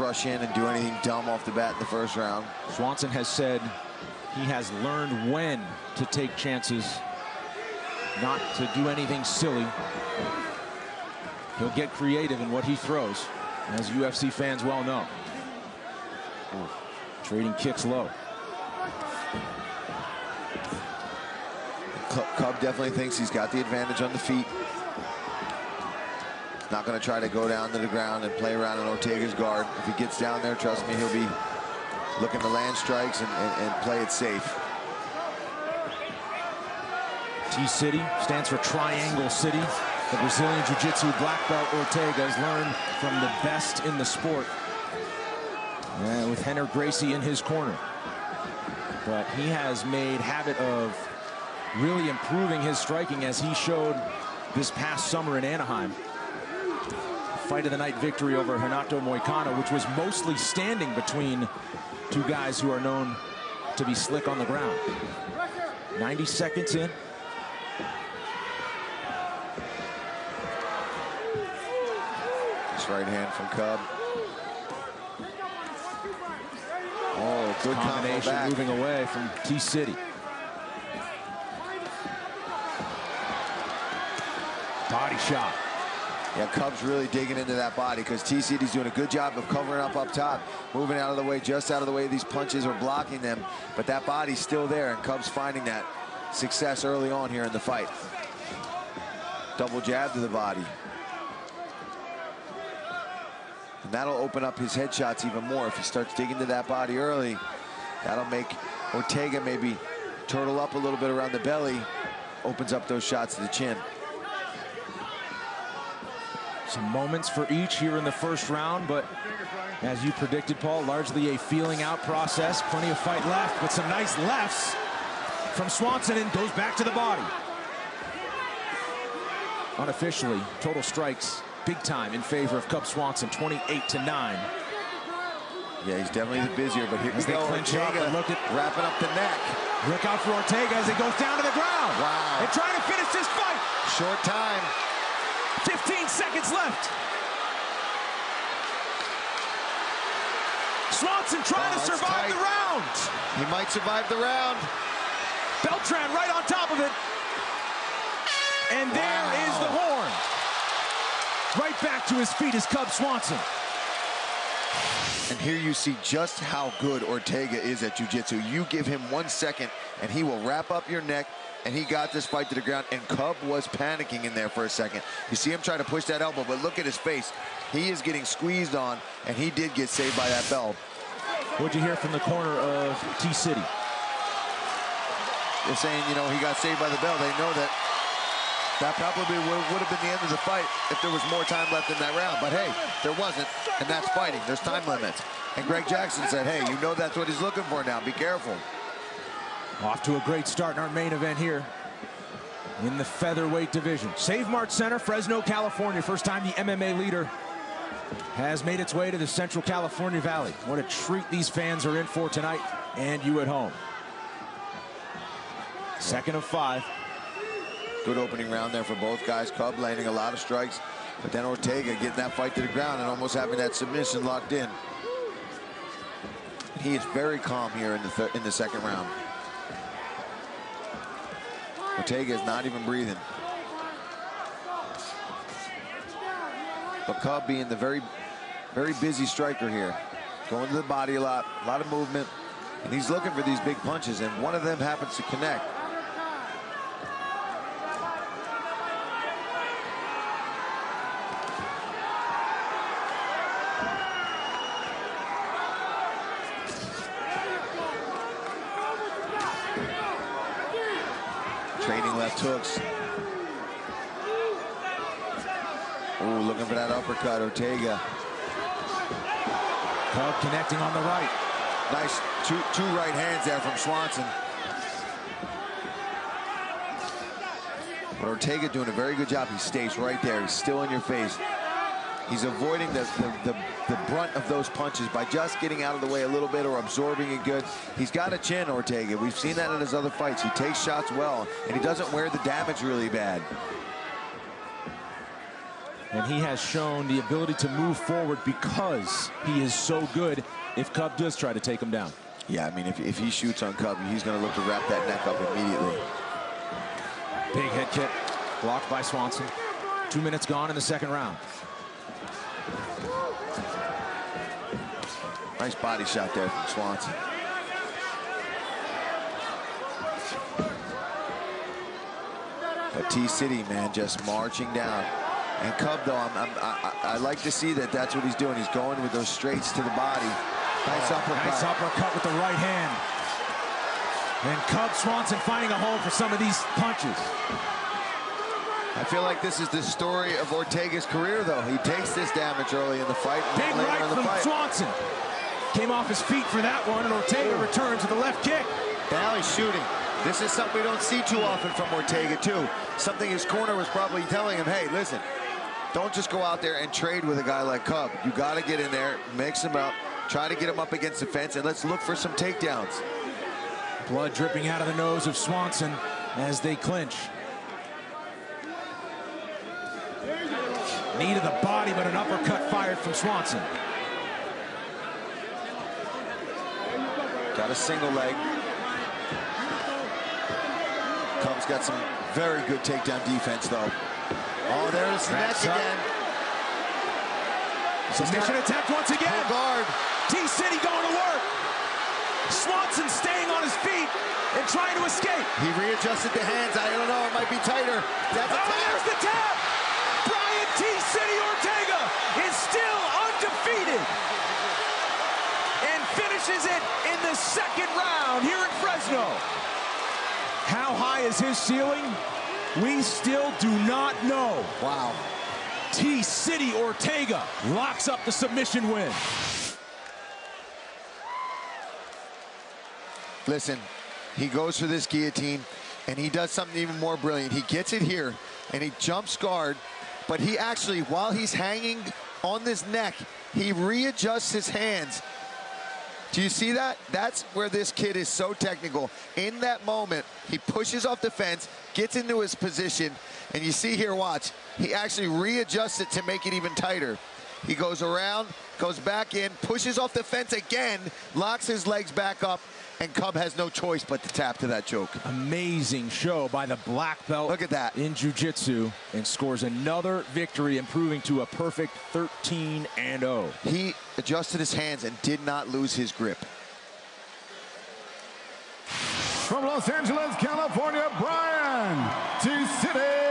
rush in and do anything dumb off the bat in the first round. Swanson has said he has learned when to take chances, not to do anything silly. He'll get creative in what he throws, as UFC fans well know. Trading kicks low. Cub definitely thinks he's got the advantage on the feet. Not going to try to go down to the ground and play around in Ortega's guard. If he gets down there, trust me, he'll be looking to land strikes and play it safe. T-City stands for Triangle City. The Brazilian Jiu-Jitsu black belt Ortega has learned from the best in the sport. Yeah, with Henner Gracie in his corner. But he has made habit of really improving his striking, as he showed this past summer in Anaheim. Fight of the night victory over Renato Moicano, which was mostly standing between two guys who are known to be slick on the ground. 90 seconds in. This right hand from Cub. Oh, good combination moving away from T-City. Body shot. Yeah, Cub's really digging into that body, because T-City's doing a good job of covering up top, moving out of the way, just out of the way these punches are blocking them. But that body's still there, and Cub's finding that success early on here in the fight. Double jab to the body. And that'll open up his headshots even more. If he starts digging to that body early, that'll make Ortega maybe turtle up a little bit around the belly, opens up those shots to the chin. Some moments for each here in the first round, but as you predicted, Paul, largely a feeling out process. Plenty of fight left, but some nice lefts from Swanson, and goes back to the body. Unofficially, total strikes big time in favor of Cub Swanson, 28-9. Yeah, he's definitely the busier, but here we go. Ortega, look at wrapping up the neck. Look out for Ortega as he goes down to the ground. Wow. And trying to finish this fight. Short time. 15 seconds left. Swanson trying to survive the round. He might survive the round. Beltran right on top of it. And there is the horn. Right back to his feet is Cub Swanson. And here you see just how good Ortega is at jiu-jitsu. You give him 1 second and he will wrap up your neck, and he got this fight to the ground, and Cub was panicking in there for a second. You see him trying to push that elbow, but look at his face. He is getting squeezed on, and he did get saved by that bell. What'd you hear from the corner of T-City? They're saying, you know, he got saved by the bell. They know that probably would have been the end of the fight if there was more time left in that round. But hey, there wasn't, and that's fighting. There's time limits. And Greg Jackson said, hey, you know that's what he's looking for now. Be careful. Off to a great start in our main event here in the featherweight division. Save Mart Center, Fresno, California. First time the MMA leader has made its way to the Central California Valley. What a treat these fans are in for tonight, and you at home. Second of 5. Good opening round there for both guys. Cub landing a lot of strikes, but then Ortega getting that fight to the ground and almost having that submission locked in. He is very calm here in the second round. Ortega is not even breathing. But Cub being the very busy striker here. Going to the body a lot of movement. And he's looking for these big punches, and one of them happens to connect. Trading left hooks. Ooh, looking for that uppercut, Ortega. Cub connecting on the right. Nice two right hands there from Swanson. But Ortega doing a very good job. He stays right there. He's still in your face. He's avoiding the brunt of those punches by just getting out of the way a little bit or absorbing it good. He's got a chin, Ortega. We've seen that in his other fights. He takes shots well, and he doesn't wear the damage really bad. And he has shown the ability to move forward because he is so good if Cub does try to take him down. Yeah, I mean, if he shoots on Cub, he's going to look to wrap that neck up immediately. Big head kick, blocked by Swanson. 2 minutes gone in the second round. Nice body shot there from Swanson. But T-City, man, just marching down. And Cub, though, I like to see that that's what he's doing. He's going with those straights to the body. Nice uppercut. Nice uppercut with the right hand. And Cub Swanson finding a hole for some of these punches. I feel like this is the story of Ortega's career, though. He takes this damage early in the fight. Big right from Swanson. Came off his feet for that one, and Ortega returns with a left kick. Now he's shooting. This is something we don't see too often from Ortega, too. Something his corner was probably telling him, hey, listen, don't just go out there and trade with a guy like Cub. You got to get in there, mix him up, try to get him up against the fence, and let's look for some takedowns. Blood dripping out of the nose of Swanson as they clinch. Knee to the body, but an uppercut fired from Swanson. Got a single leg. Cub's got some very good takedown defense, though. Oh, there's the neck again. Submission attempt once again. Full guard. T-City going to work. Swanson staying on his feet and trying to escape. He readjusted the hands. I don't know, it might be tighter. That's a tap. There's the tap. Brian T-City Ortega is still undefeated and finishes it in the second round here in Fresno. How high is his ceiling? We still do not know. Wow. T-City Ortega locks up the submission win. Listen, he goes for this guillotine, and he does something even more brilliant. He gets it here, and he jumps guard, but he actually, while he's hanging on this neck, he readjusts his hands. Do you see that? That's where this kid is so technical. In that moment, he pushes off the fence, gets into his position, and you see here, watch, he actually readjusts it to make it even tighter. He goes around, goes back in, pushes off the fence again, locks his legs back up, and Cub has no choice but to tap to that choke. Amazing show by the black belt. Look at that. In jiu-jitsu, and scores another victory, improving to a perfect 13-0. He adjusted his hands and did not lose his grip. From Los Angeles, California, Brian T-City